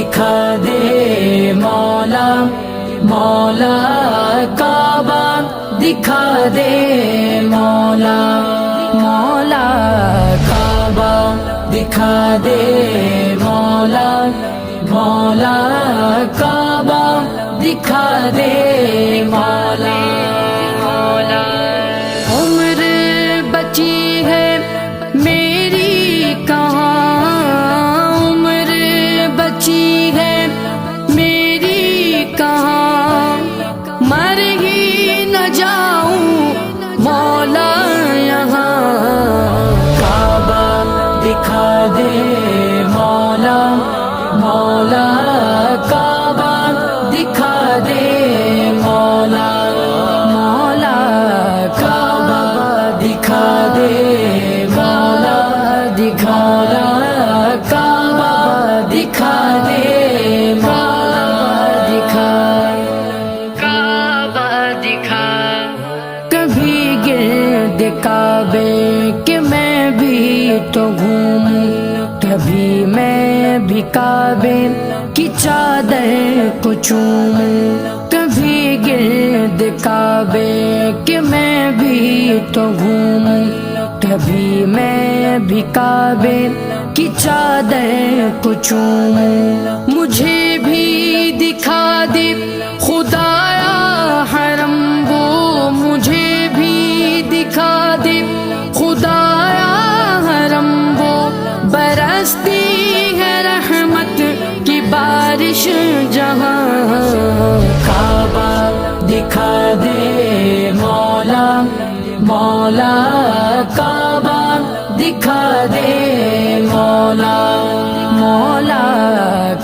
دکھا دے مولا، مولا کعبہ دکھا دے مولا، مولا کعبہ دکھا دے مولا، مولا کعبہ دکھا دے مولا، مولا عمر بچی ہے میری کہاں، عمر بچی ہے میری کہاں، مر ہی نہ جاؤں مولا یہاں، کعبہ دکھا دے مولا، مولا کعبہ دکھا دے مولا، مولا کعبہ دکھا دے مولا، دکھانا کعبہ دکھا دے مولا، دکھا کعبہ دکھا، کبھی گرد کعبے کہ میں بھی تو گھوموں، کبھی میں بھی کعبے کی چادر کو چوموں، کبھی گرد کعبے کہ میں بھی تو گھوموں، کبھی میں بھی کعبے کی چادر کو چوموں، مجھے بھی دکھا دے خدایا حرم وہ، مجھے بھی دکھا دے خدایا حرم وہ، برستی ہے رحمت کی بارش جہاں، کعبہ دکھا دے مولا، مولا کعبہ دکھا دے مولا، مولا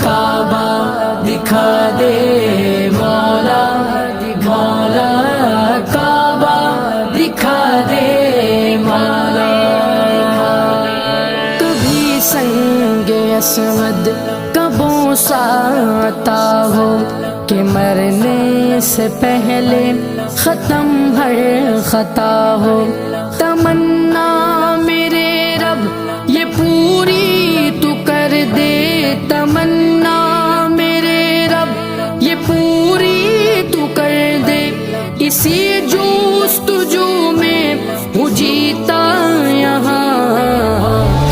کعبہ دکھا دے مولا، مولا کعبہ دکھا دے مولا، کبھی سنگ اسود کا بوسہ عطا ہو کہ مرنے سے پہلے ختم ہر خطا ہو، تمنا میرے رب یہ پوری تو کر دے، تمنا میرے رب یہ پوری تو کر دے، اسی جستجو میں ہوں جیتا یہاں،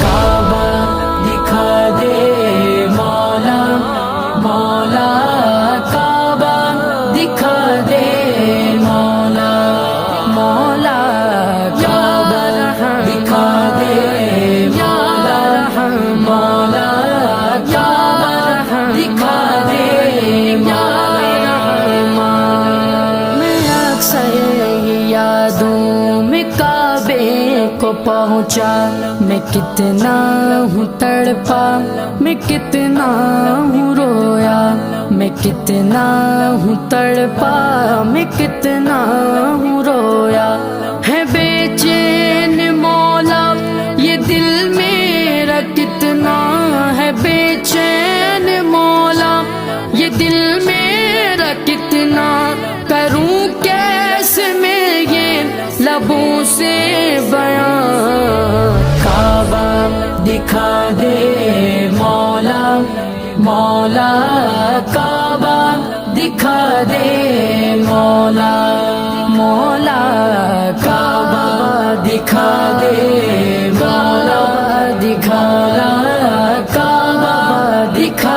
کعبہ دکھا دے مولا، مولا کعبہ دکھا دے مولا، مولا کعبہ دکھا دے مولا، مولا کعبہ دکھا دے مولا، میں اکثر یادوں میں کعبے کو پہنچا، میں کتنا ہوں تڑپا، میں کتنا ہوں رویا، میں کتنا ہوں تڑپا، میں کتنا ہوں رویا، ہے بے چین مولا یہ دل میرا کتنا، ہے بے چین مولا یہ دل میرا کتنا، کروں کیسے میں یہ لبوں سے بیان، کعبہ دکھا دے مولا، مولا کعبہ دکھا دے مولا، مولا کعبہ دکھا دے مولا، دکھانا کعبہ دکھا